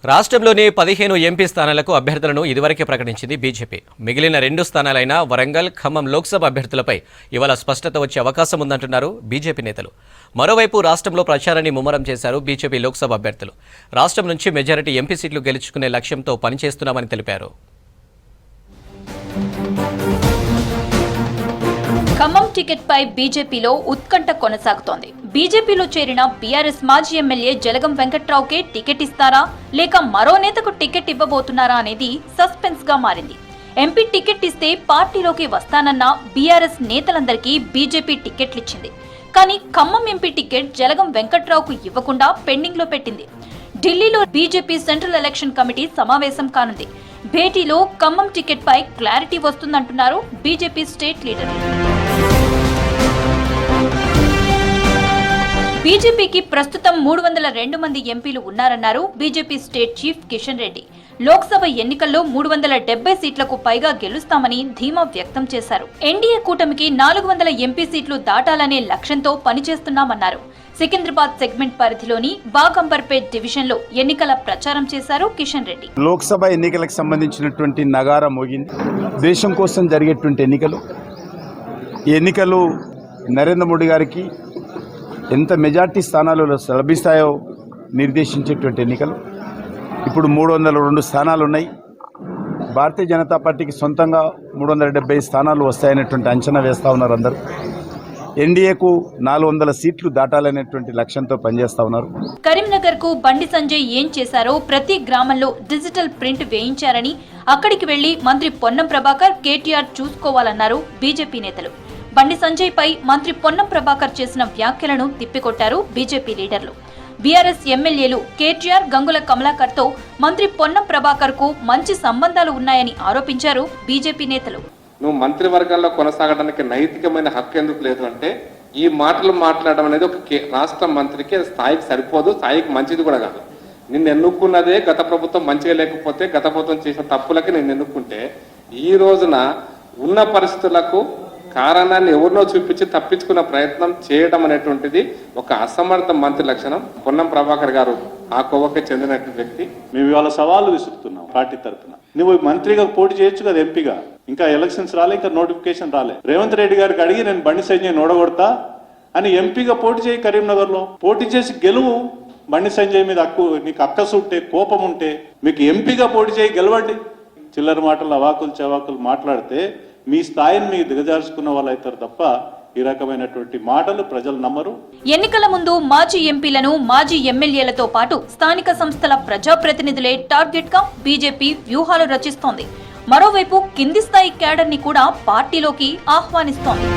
రాష్ట్రంలోని 15 ఎంపీ స్థానాలకు అభ్యర్థులను ఇదివరకే ప్రకటించింది బీజేపీ. మిగిలిన 2 స్థానాలైన వరంగల్, ఖమ్మం లోక్సభ అభ్యర్థులపై ఇవాళ స్పష్టత వచ్చే అవకాశం ఉందంటున్నారు బీజేపీ నేతలు. మరోవైపు రాష్ట్రంలో ప్రచారాన్ని ముమ్మరం చేశారు బీజేపీ లోక్సభ అభ్యర్థులు. రాష్ట్రం నుంచి మెజారిటీ ఎంపీ సీట్లు గెలుచుకునే లక్ష్యంతో పనిచేస్తున్నామని తెలిపారు. ఖమ్మం టికెట్ పై బీజేపీలో ఉత్కంఠ కొనసాగుతోంది. బీజేపీలో చేరిన బీఆర్ఎస్ మాజీ ఎమ్మెల్యే జలగం వెంకట్రావుకే టికెట్ ఇస్తారా లేక మరో నేతకు టికెట్ ఇవ్వబోతున్నారా అనేది సస్పెన్స్ గా మారింది. ఎంపీ టికెట్ ఇస్తే పార్టీలోకి వస్తానన్న బీఆర్ఎస్ నేతలందరికీ బీజేపీ టికెట్లిచ్చింది. కానీ ఖమ్మం ఎంపీ టికెట్ జలగం వెంకట్రావుకు ఇవ్వకుండా పెండింగ్ లో పెట్టింది. ఢిల్లీలో బీజేపీ సెంట్రల్ ఎలక్షన్ కమిటీ సమావేశం కానుంది. భేటీలో ఖమ్మం టికెట్ పై క్లారిటీ వస్తుందంటున్నారు బీజేపీ స్టేట్ లీడర్. బీజేపీకి ప్రస్తుతం 302 మంది ఎంపీలు ఉన్నారన్నారు BJP state chief Kishan Reddy. Lok Sabha ఎన్నికల్లో 370 సీట్లకు పైగా గెలుస్తామని ధీమా వ్యక్తం చేశారు. ఎన్డీఏ కూటమికి 400 ఎంపీ సీట్లు దాటాలనే లక్ష్యంతో పనిచేస్తున్నామన్నారు. సికింద్రాబాద్ సెగ్మెంట్ పరిధిలోని బాగంబర్పేట్ డివిజన్ లో ఎన్నికల ప్రచారం చేశారు కిషన్ రెడ్డి. లోక్సభ ఎన్నికలకు సంబంధించినటువంటి నగారా మోగింది. దేశం కోసం జరిగేటువంటి ఎన్నికలు. ఈ ఎన్నికలు నరేంద్ర మోడీ గారికి ఎంత మెజార్టీ స్థానాలు లభిస్తాయో నిర్దేశించేటువంటి ఎన్నికలు. ఇప్పుడు 302 స్థానాలు ఉన్నాయి. భారతీయ జనతా పార్టీకి సొంతంగా 370 స్థానాలు వస్తాయనేటువంటి అంచనా వేస్తూ ఉన్నారు అందరూ. ఎన్డీఏకు 400 సీట్లు దాటాలనేటువంటి లక్ష్యంతో పనిచేస్తా ఉన్నారు. కరీంనగర్ కు బండి సంజయ్ ఏం చేశారో ప్రతి గ్రామంలో డిజిటల్ ప్రింట్ వేయించారని, అక్కడికి వెళ్లి మంత్రి పొన్నం ప్రభాకర్, కేటీఆర్ చూసుకోవాలన్నారు బీజేపీ నేతలు. బండి సంజయ్ పై మంత్రి పొన్నం ప్రభాకర్ చేసిన వ్యాఖ్యలను తిప్పికొట్టారు బీజేపీ లీడర్లు. బీఆర్ఎస్ ఎమ్మెల్యేలు కేటీఆర్, గంగుల కమలాకర్ తో మంత్రి పొన్నం ప్రభాకర్ కు మంచి సంబంధాలు ఉన్నాయని ఆరోపించారు బీజేపీ నేతలు. నువ్వు మంత్రివర్గంలో కొనసాగడానికి నైతికమైన హక్కు ఎందుకు లేదు అంటే, ఈ మాటలు మాట్లాడడం అనేది ఒక రాష్ట్ర మంత్రికి స్థాయికి సరిపోదు, స్థాయికి మంచిది కూడా కాదు. నిన్ను ఎన్నుకున్నదే గత ప్రభుత్వం మంచిగా లేకపోతే, గత ప్రభుత్వం చేసిన తప్పులకి నిన్ను ఎన్నుకుంటే, ఈ రోజున ఉన్న పరిస్థితులకు కారణాన్ని ఎవరినో చూపించి తప్పించుకున్న ప్రయత్నం చేయడం అనేటువంటిది ఒక అసమర్థ మంత్రి లక్షణం. పొన్నం ప్రభాకర్ గారు ఆ కోవకి చెందినటువంటి వ్యక్తి. మేము ఇవాళ సవాళ్ళు విసురుతున్నాం పార్టీ తరఫున. నువ్వు మంత్రిగా పోటీ చేయొచ్చు కదా, ఎంపీగా. ఇంకా ఎలక్షన్స్ రాలే, ఇంకా నోటిఫికేషన్ రాలే. రేవంత్ రెడ్డి గారికి అడిగి నేను బండి సంజయ్ ఓడగొడతా అని ఎంపీగా పోటీ చేయి. కరీంనగర్ లో పోటీ చేసి గెలువు. బండి సంజయ్ మీద నీకు అక్కసు ఉంటే, కోపం ఉంటే మీకు ఎంపీగా పోటీ చేయి, గెలవండి. చిల్లర మాటలు, అవాకులు చవాకులు మాట్లాడితే మీ స్థాయిని మీరు దిగజార్చుకున్న వాళ్ళు అవుతారు తప్ప ఈ రకమైనటువంటి మాటలు ప్రజలు నమ్మరు. ఎన్నికల ముందు మాజీ ఎంపీలను, మాజీ ఎమ్మెల్యేలతో పాటు స్థానిక సంస్థల ప్రజాప్రతినిధులే టార్గెట్ గా బీజేపీ వ్యూహాలు రచిస్తోంది. మరోవైపు కింది స్థాయి క్యాడర్ ని కూడా పార్టీలోకి ఆహ్వానిస్తోంది.